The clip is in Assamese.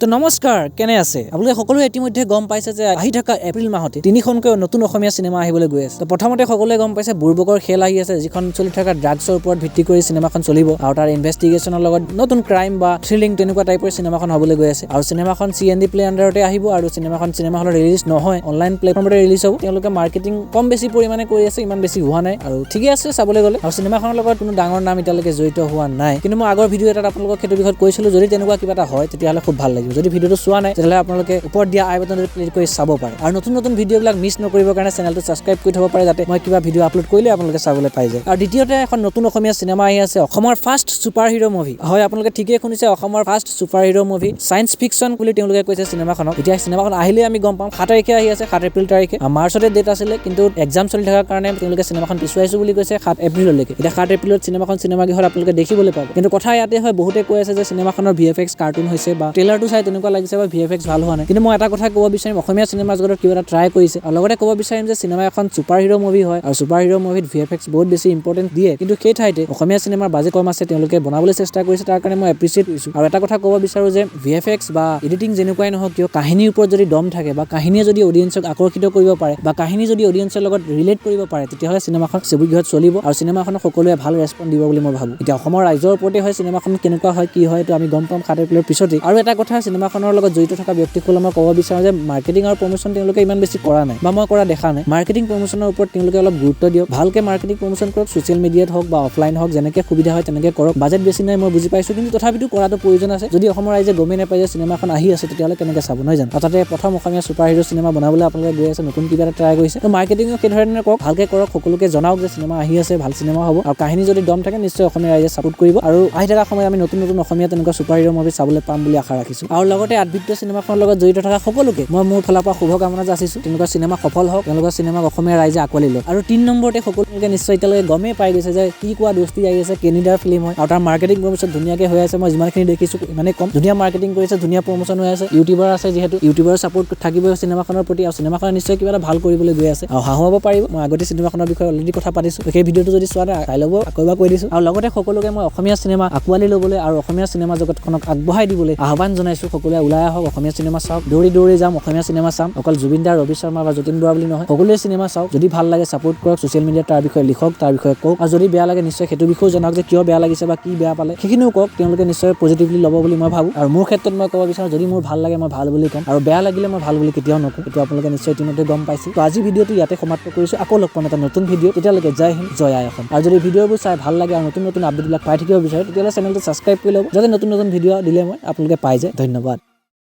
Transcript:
তো নমস্কাৰ কেনে আছে আপোনালোকে সকলোৱে ইতিমধ্যে গম পাইছে যে আহি থকা এপ্ৰিল মাহতে তিনিখনকৈ নতুন অসমীয়া সিনেমা আহিবলৈ গৈ আছে। তো প্ৰথমতে সকলোৱে গম পাইছে বুৰ্বকৰ খেল আহি আছে, যিখন চলি থকা ড্ৰাগছৰ ওপৰত ভিত্তি কৰি সিনেমাখন চলিব আৰু তাৰ ইনভেষ্টিগেশ্যনৰ লগত নতুন ক্ৰাইম বা থ্ৰিলিং তেনেকুৱা টাইপৰ সিনেমাখন হ'বলৈ গৈ আছে। আৰু সিনেমাখন CND প্লে আণ্ডাৰতে আহিব আৰু সিনেমা হলত ৰিলিজ নহয়, অনলাইন প্লেটফৰ্মতে ৰিলিজ হ'ব। তেওঁলোকে মাৰ্কেটিং কম বেছি পৰিমাণে কৰি আছে, ইমান বেছি হোৱা নাই আৰু ঠিকে আছে চাবলৈ গ'লে। আৰু সিনেমাখনৰ লগত কোনো ডাঙৰ নাম এতিয়ালৈকে জড়িত হোৱা নাই, কিন্তু মই আগৰ ভিডিঅ' এটাত আপোনালোকক সেইটো বিষয়ত কৈছিলো, যদি তেনেকুৱা কিবা এটা হয় তেতিয়াহ'লে খুব ভাল লাগিব। যদি ভিডিঅ'টো চোৱা নাই তেতিয়াহ'লে আপোনালোকে ওপৰত দিয়া আই বাটনটো ক্লিক কৰি চাব পাৰে আৰু নতুন ভিডিঅ'বিলাক মিছ নকৰিবৰ কাৰণে চেনেলটো ছাবস্ক্ৰাইব কৰি থ'ব পাৰে, যাতে মই কিবা ভিডিঅ' আপলোড কৰিলে আপোনালোকে চাবলৈ পাই যায়। আৰু দ্বিতীয়তে এখন নতুন অসমীয়া সিনেমা আহি আছে, অসমৰ ফাৰ্ষ্ট ছুপাৰ হিৰো মুভি। হয়, আপোনালোকে ঠিকেই শুনিছে, অসমৰ first super hero movie science fiction বুলি তেওঁলোকে কৈছে সিনেমাখনক। এতিয়া সিনেমাখন আহিলে আমি গম পাম। 7 তাৰিখে আহি আছে, 7 এপ্ৰিল তাৰিখে। মাৰ্চতে ডেট আছিলে, কিন্তু এক্সাম চলি থকাৰ কাৰণে তেওঁলোকে সিনেমাখন পিছুৱাইছো বুলি কৈছে 7 এপ্ৰিললৈকে। এতিয়া 7 এপ্ৰিলত সিনেমাখন চিনেমাগৃহত আপোনালোকে দেখিবলৈ পাব। কিন্তু কথা ইয়াতে হয়, বহুতে কৈ আছে যে সিনেমাখনৰ VFX কাৰ্টুন হৈছে বা ট্ৰেইলাৰটো চাই তেনেকুৱা লাগিছে বা VFX ভাল হোৱা নাই। কিন্তু মই এটা কথা ক'ব বিচাৰিম, অসমীয়া চিনেমা জগতত কিবা এটা ট্ৰাই কৰিছে। আৰু লগতে ক'ব বিচাৰিম যে চিনেমা এখন ছুপাৰ হিৰো মুভি হয় আৰু ছুপাৰ হিৰো মুভিত VFX বহুত বেছি ইম্পৰ্টেণ্ট দিয়ে, কিন্তু সেই ঠাইতে অসমীয়া চিনেমাৰ বাজেট কম আছে, তেওঁলোকে বনাবলৈ চেষ্টা কৰিছে, তাৰ কাৰণে মই এপ্ৰিচিয়েট কৰিছোঁ। আৰু এটা কথা ক'ব বিচাৰোঁ যে VFX বা এডিটিং যেনেকুৱাই নহওক কিয়, কাহিনীৰ ওপৰত যদি দম থাকে বা কাহিনীয়ে যদি অডিয়েন্সক আকৰ্ষিত কৰিব পাৰে বা কাহিনী যদি অডিয়েন্সৰ লগত ৰিলেট কৰিব পাৰে, তেতিয়াহ'লে চিনেমাখন ছবিগৃহত চলিব আৰু চিনেমাখনক সকলোৱে ভাল ৰেছপন্স দিব বুলি মই ভাবোঁ। এতিয়া অসমৰ ৰাইজৰ ওপৰতে হয় চিনেমাখন কেনেকুৱা হয় কি হয়, এইটো আমি গম পাম 7 এপ্ৰিলৰ পিছতেই। আৰু এটা কথা, চিনেমাখনৰ লগত জড়িত থকা ব্যক্তিসকলক মই ক'ব বিচাৰোঁ যে মাৰ্কেটিং আৰু প্ৰমোশ্যন তেওঁলোকে ইমান বেছি কৰা নাই বা মই কৰা দেখা নাই। মাৰ্কেটিং প্ৰমোশ্যনৰ ওপৰত তেওঁলোকে অলপ গুৰুত্ব দিয়ক, ভালকৈ মাৰ্কেটিং প্ৰমোশ্যন কৰক, ছ'চিয়েল মিডিয়াত হওক বা অফলাইন হওক, যেনেকৈ সুবিধা হয় তেনেকৈ কৰক। বাজেট বেছি নাই মই বুজি পাইছোঁ, কিন্তু তথাপিতো কৰাটো প্ৰয়োজন আছে। যদি অসমৰ ৰাইজে গমেই নাপায় যে চিনেমাখন আহি আছে, তেতিয়াহ'লে কেনেকৈ চাব, নহয় জানো? তাতে প্ৰথম অসমীয়া ছুপাৰ হিৰো চিনেমা বনাবলৈ আপোনালোকে গৈ আছে, নতুন কিবা এটা ট্ৰাই কৰিছে। তো মাৰ্কেটিঙো সেইধৰণে কৰক, ভালকৈ কৰক, সকলোকে জনাওক যে চিনেমা আহি আছে, ভাল চিনেমা হ'ব আৰু কাহিনী যদি দম থাকে নিশ্চয় অসমীয়া ৰাইজে ছাপোৰ্ট কৰিব আৰু আহি থকা সময়ত আমি নতুন অসমীয়া তেনেকুৱা ছুপাৰ হিৰো মুভি চাবলৈ পাম বুলি আশা ৰাখিছোঁ। আৰু লগতে আদৃত্য চিনেমাখনৰ লগত জড়িত থকা সকলোকে মই মোৰ ফালৰ পৰা শুভকামনা যাচিছোঁ। তেওঁলোকৰ চিনেমা সফল হওক, তেওঁলোকৰ চিনেমাক অসমীয়া ৰাইজে আঁকোৱালি লওক। আৰু 3 নম্বৰতে সকলোকে নিশ্চয় এতিয়ালৈকে গমেই পাই গৈছে যে কি কোৱা দোস্তি আহি আছে, কেনিডাৰ ফিল্ম হয় আৰু তাৰ মাৰ্কেটিং প্ৰমোশ্যন ধুনীয়াকৈ হৈ আছে। মই যিমানখিনি দেখিছোঁ ইমানেই কম, ধুনীয়া মাৰ্কেটিং কৰিছে, ধুনীয়া প্ৰমোশ্যন হৈ আছে। ইউটিউবাৰ আছে, যিহেতু ইউটিউবাৰৰ ছাপোৰ্ট থাকিবই চিনেমাখনৰ প্ৰতি আৰু চিনেমাখনে নিশ্চয় কিবা এটা ভাল কৰিবলৈ গৈ আছে আৰু হাঁহুৱাব পাৰিব। মই আগতে চিনেমাখনৰ বিষয়ে অলৰেডি কথা পাতিছোঁ, সেই ভিডিঅ'টো যদি চোৱা নাই চাই ল'ব, আকৌ এবাৰ কৈ দিছোঁ। আৰু লগতে সকলোকে মই অসমীয়া চিনেমা আঁকোৱালি ল'বলৈ আৰু অসমীয়া চিনেমা জগতখনক আগবঢ়াই দিবলৈ আহ্বান জনাইছোঁ। সকলোৱে ওলাই আহক, অসমীয়া চিনেমা চাওক, দৌৰি যাম, অসমীয়া চিনেমা চাম। অকল জুবিন দা, ৰবি শৰ্মা বা যতীন বৰা বুলি নহয়, সকলোৱে চিনেমা চাওক। যদি ভাল লাগে ছাপোৰ্ট কৰক, ছ'চিয়েল মিডিয়াত তাৰ বিষয়ে লিখক, তাৰ বিষয়ে কওক। আৰু যদি বেয়া লাগে নিশ্চয় সেইটো বিষয়েও জনাওক যে কিয় বেয়া লাগিছে বা কি বেয়া পালে, সেইখিনিও কওক। তেওঁলোকে নিশ্চয় পজিটিভলি ল'ব বুলি মই ভাবোঁ। আৰু মোৰ ক্ষেত্ৰত মই ক'ব বিচাৰোঁ, যদি মোৰ ভাল লাগে মই ভাল বুলি ক'ম আৰু বেয়া লাগিলে মই ভাল বুলি কেতিয়াও নকওঁ। এইটো আপোনালোকে নিশ্চয় ইতিমধ্যে গম পাইছে। তো আজি ভিডিঅ'টো ইয়াতে সমাপ্ত কৰিছোঁ, আকৌ লগ পাম এটা নতুন ভিডিঅ'। তেতিয়ালৈকে জয় হিন্দ, জয় আই অসম। আৰু যদি ভিডিঅ'বোৰ চাই ভাল লাগে আৰু নতুন আপডেটবিলাক পাই থাকিব বিচাৰে, তেতিয়াহ'লে চেনেলটো ছাবস্ক্ৰাইব কৰি ল'ব, যাতে নতুন ভিডিঅ' দিলে মই আপোনালোকে পাই যায়। ধন্যবাদ।